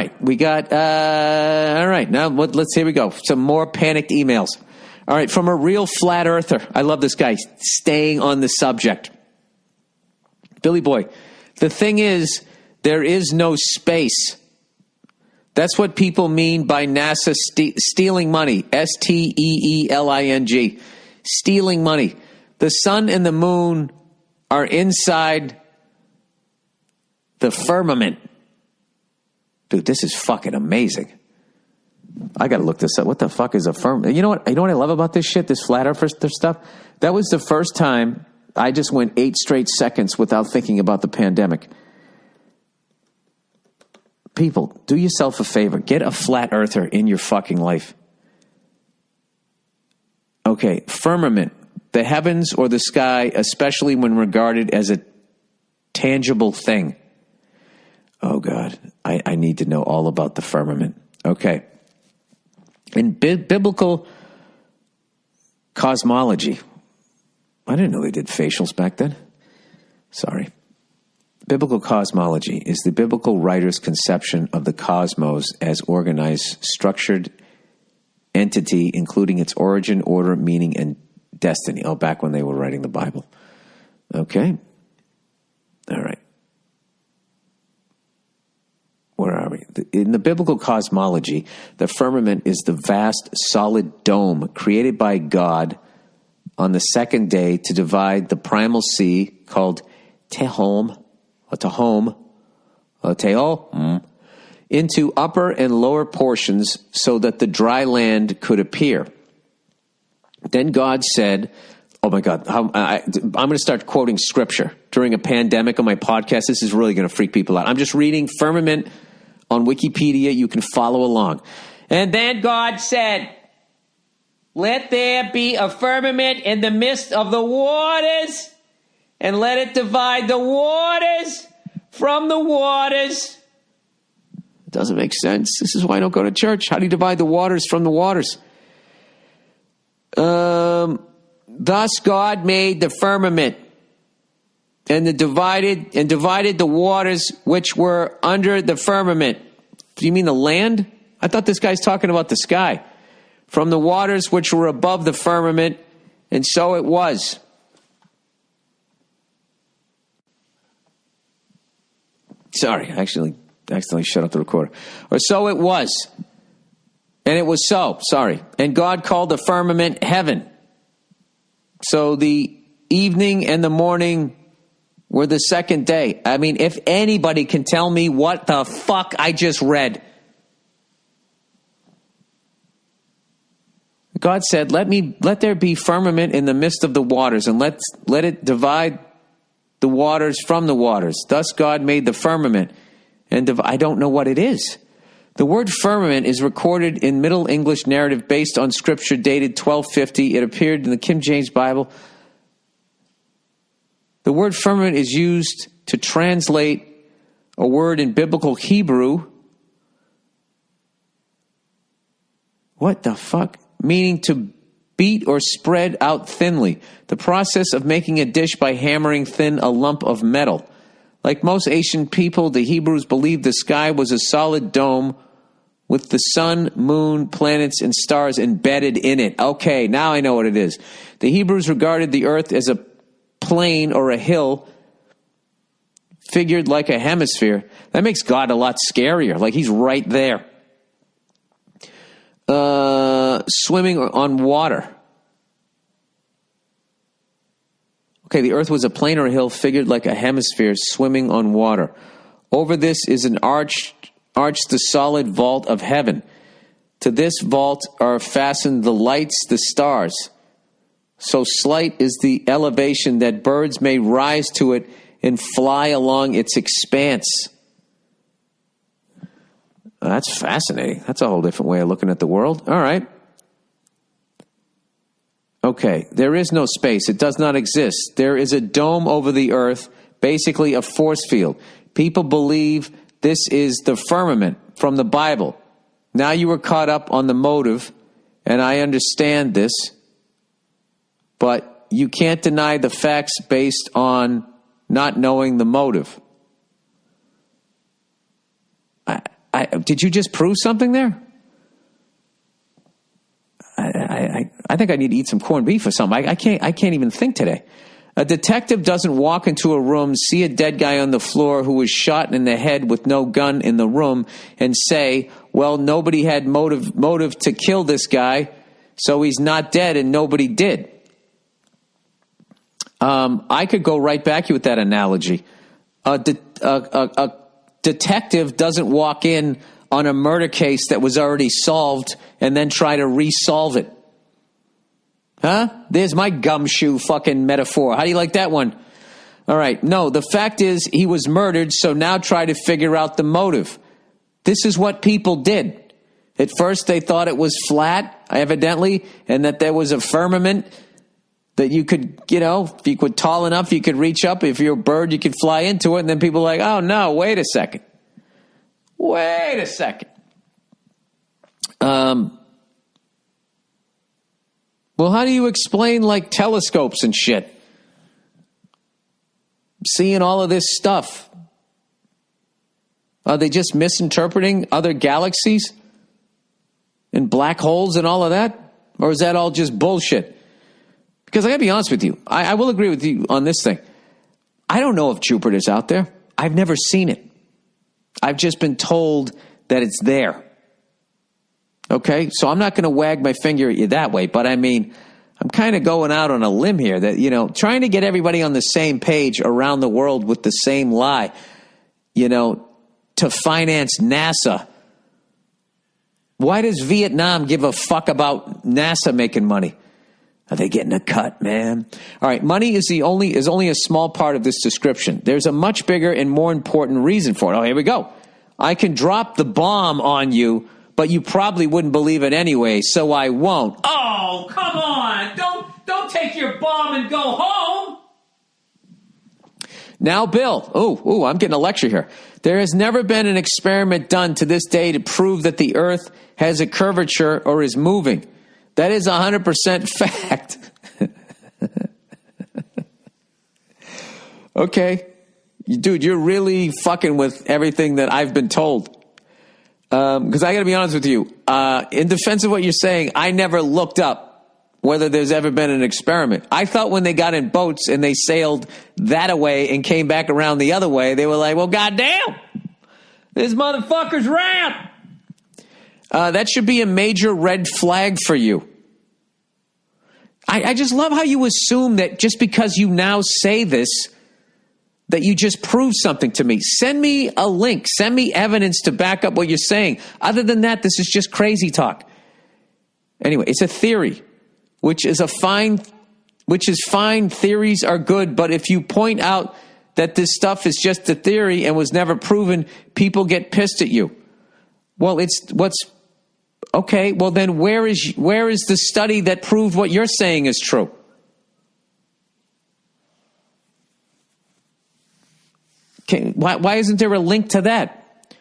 right. We got, all right. Now, here we go. Some more panicked emails. All right. From a real flat earther. I love this guy. Staying on the subject. Billy Boy, the thing is, there is no space. That's what people mean by NASA stealing money. STEELING. Stealing money. The sun and the moon are inside the firmament. Dude, this is fucking amazing. I got to look this up. What the fuck is a firmament? You know what I love about this shit, this flat earth stuff? That was the first time I just went 8 straight seconds without thinking about the pandemic. People, do yourself a favor. Get a flat earther in your fucking life. Okay, firmament. The heavens or the sky, especially when regarded as a tangible thing. Oh, God. I need to know all about the firmament. Okay. In biblical cosmology, I didn't know they did facials back then. Sorry. Biblical cosmology is the biblical writer's conception of the cosmos as organized, structured entity, including its origin, order, meaning, and destiny. Oh, back when they were writing the Bible. Okay. All right. Where are we? In the biblical cosmology, the firmament is the vast, solid dome created by God on the second day to divide the primal sea called Tehom, into upper and lower portions so that the dry land could appear. Then God said, oh my God, I'm going to start quoting scripture during a pandemic on my podcast. This is really going to freak people out. I'm just reading firmament on Wikipedia. You can follow along. And then God said, let there be a firmament in the midst of the waters, and let it divide the waters from the waters. It doesn't make sense. This is why I don't go to church. How do you divide the waters from the waters? Thus God made the firmament and divided the waters which were under the firmament. Do you mean the land? I thought this guy's talking about the sky. From the waters which were above the firmament, and so it was. Sorry, I accidentally shut off the recorder. Or so it was. And it was so, sorry. And God called the firmament heaven. So the evening and the morning were the second day. I mean, if anybody can tell me what the fuck I just read. God said, let there be firmament in the midst of the waters, and let it divide the waters from the waters. Thus God made the firmament. And I don't know what it is. The word firmament is recorded in Middle English narrative based on scripture dated 1250. It appeared in the King James Bible. The word firmament is used to translate a word in biblical Hebrew. What the fuck? Meaning to beat or spread out thinly. The process of making a dish by hammering thin a lump of metal. Like most ancient people, the Hebrews believed the sky was a solid dome with the sun, moon, planets, and stars embedded in it. Okay, now I know what it is. The Hebrews regarded the earth as a plain or a hill figured like a hemisphere. That makes God a lot scarier, like he's right there. Swimming on water. Okay, the earth was a plain or a hill figured like a hemisphere swimming on water. Over this is an arch the solid vault of heaven. To this vault are fastened the lights, the stars. So slight is the elevation that birds may rise to it and fly along its expanse. That's fascinating. That's a whole different way of looking at the world. All right. Okay, there is no space. It does not exist. There is a dome over the earth, basically a force field. People believe this is the firmament from the Bible. Now you were caught up on the motive, and I understand this, but you can't deny the facts based on not knowing the motive. Did you just prove something there? I think I need to eat some corned beef or something. I can't even think today. A detective doesn't walk into a room, see a dead guy on the floor who was shot in the head with no gun in the room, and say, well, nobody had motive to kill this guy, so he's not dead, and nobody did. I could go right back with that analogy. A detective doesn't walk in on a murder case that was already solved and then try to resolve it. Huh? There's my gumshoe fucking metaphor. How do you like that one? All right. No, the fact is he was murdered, so now try to figure out the motive. This is what people did. At first they thought it was flat, evidently, and that there was a firmament that you could, if you were tall enough, you could reach up. If you're a bird, you could fly into it. And then people are like, oh, no, wait a second. Well, how do you explain, telescopes and shit? Seeing all of this stuff. Are they just misinterpreting other galaxies and black holes and all of that? Or is that all just bullshit? Because I got to be honest with you. I will agree with you on this thing. I don't know if Jupiter's out there. I've never seen it. I've just been told that it's there. Okay? So I'm not going to wag my finger at you that way. But I mean, I'm kind of going out on a limb here that, trying to get everybody on the same page around the world with the same lie, to finance NASA. Why does Vietnam give a fuck about NASA making money? Are they getting a cut, man? All right, money is only a small part of this description. There's a much bigger and more important reason for it. Oh, here we go. I can drop the bomb on you, but you probably wouldn't believe it anyway, so I won't. Oh, come on. Don't take your bomb and go home. Now, Bill. Oh, I'm getting a lecture here. There has never been an experiment done to this day to prove that the Earth has a curvature or is moving. That is 100% fact. Okay. Dude, you're really fucking with everything that I've been told. Because I got to be honest with you. In defense of what you're saying, I never looked up whether there's ever been an experiment. I thought when they got in boats and they sailed that way and came back around the other way, they were like, well, goddamn, this motherfucker's rant. That should be a major red flag for you. I just love how you assume that just because you now say this, that you just prove something to me. Send me a link. Send me evidence to back up what you're saying. Other than that, this is just crazy talk. Anyway, it's a theory, which is fine. Theories are good, but if you point out that this stuff is just a theory and was never proven, people get pissed at you. Well, okay, well then where is the study that proved what you're saying is true? Okay, why isn't there a link to that?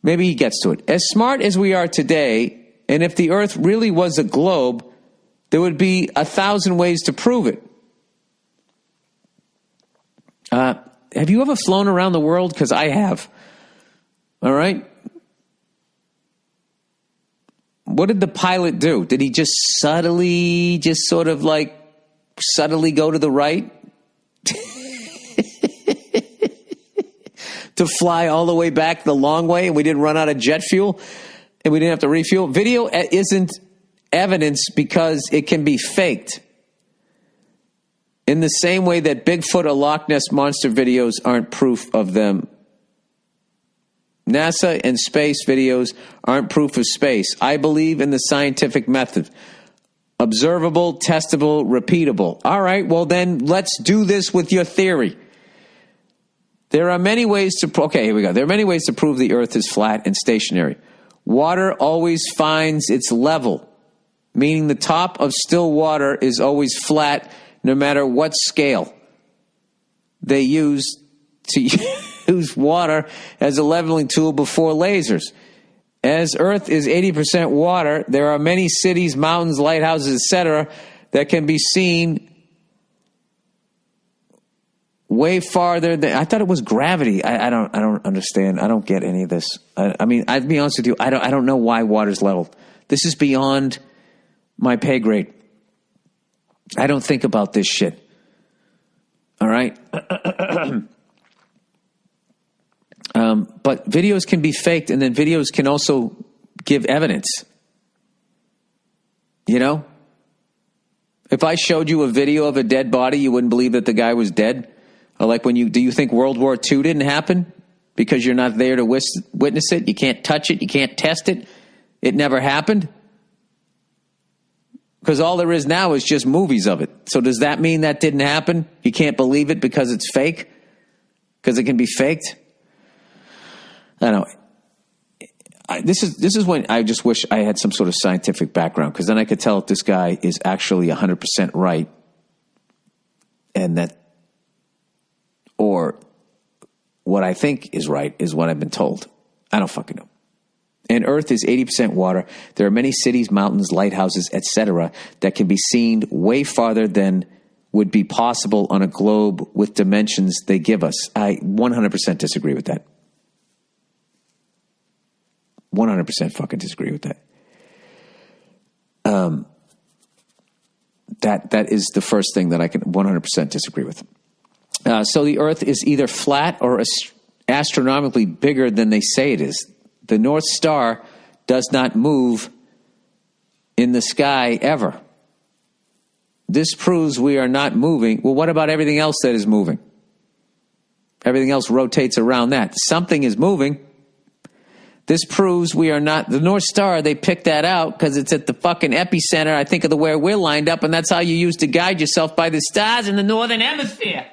Maybe he gets to it. As smart as we are today, and if the Earth really was a globe, there would be 1,000 ways to prove it. Have you ever flown around the world? Because I have. All right. What did the pilot do? Did he just subtly go to the right? To fly all the way back the long way, and we didn't run out of jet fuel, and we didn't have to refuel? Video isn't evidence because it can be faked. In the same way that Bigfoot or Loch Ness Monster videos aren't proof of them. NASA and space videos aren't proof of space. I believe in the scientific method. Observable, testable, repeatable. All right, well then let's do this with your theory. There are many ways to... Okay, here we go. There are many ways to prove the Earth is flat and stationary. Water always finds its level, meaning the top of still water is always flat no matter what scale they use to use water as a leveling tool before lasers. As Earth is 80% water, there are many cities, mountains, lighthouses, etc. that can be seen way farther than I thought it was gravity. I don't understand. I don't get any of this. I mean, I'd be honest with you. I don't know why water's level. This is beyond my pay grade. I don't think about this shit. All right. But videos can be faked, and then videos can also give evidence. You know? If I showed you a video of a dead body, you wouldn't believe that the guy was dead? Or like do you think World War II didn't happen? Because you're not there to witness it? You can't touch it? You can't test it? It never happened? Because all there is now is just movies of it. So does that mean that didn't happen? You can't believe it because it's fake? Because it can be faked? I don't know. This is when I just wish I had some sort of scientific background, because then I could tell if this guy is actually 100% right, and that, or what I think is right is what I've been told. I don't fucking know. And Earth is 80% water. There are many cities, mountains, lighthouses, etc. that can be seen way farther than would be possible on a globe with dimensions they give us. I 100% disagree with that. 100% fucking disagree with that. That is the first thing that I can 100% disagree with. So the Earth is either flat or astronomically bigger than they say it is. The North Star does not move in the sky ever. This proves we are not moving. Well, what about everything else that is moving? Everything else rotates around that. Something is moving. This proves we are not. The North Star, they picked that out because it's at the fucking epicenter, I think, of the where we're lined up, and that's how you use to guide yourself by the stars in the northern hemisphere.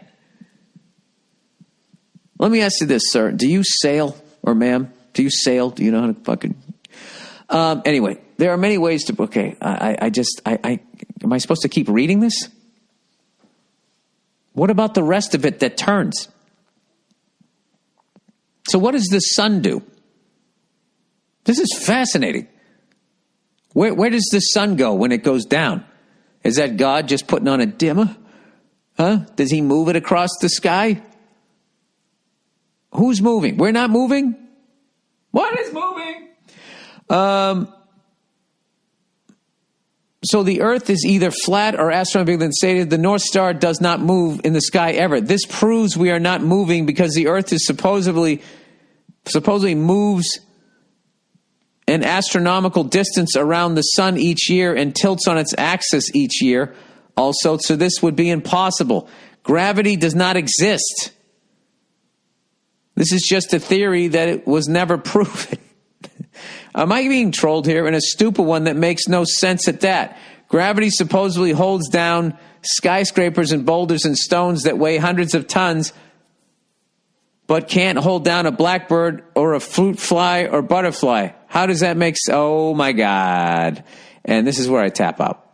Let me ask you this, sir. Do you sail, or ma'am? Do you sail? Do you know how to fucking... Anyway, there are many ways to... Okay, am I supposed to keep reading this? What about the rest of it that turns? So what does the sun do? This is fascinating. Where does the sun go when it goes down? Is that God just putting on a dimmer? Huh? Does he move it across the sky? Who's moving? We're not moving? What is moving? So the Earth is either flat or astronomically bigger than stated. The North Star does not move in the sky ever. This proves we are not moving because the Earth is supposedly moves an astronomical distance around the sun each year and tilts on its axis each year also, so this would be impossible. Gravity does not exist. This is just a theory that it was never proven. Am I being trolled here? And a stupid one that makes no sense at that. Gravity supposedly holds down skyscrapers and boulders and stones that weigh hundreds of tons, but can't hold down a blackbird or a fruit fly or butterfly. How does that make sense? Oh, my God. And this is where I tap out.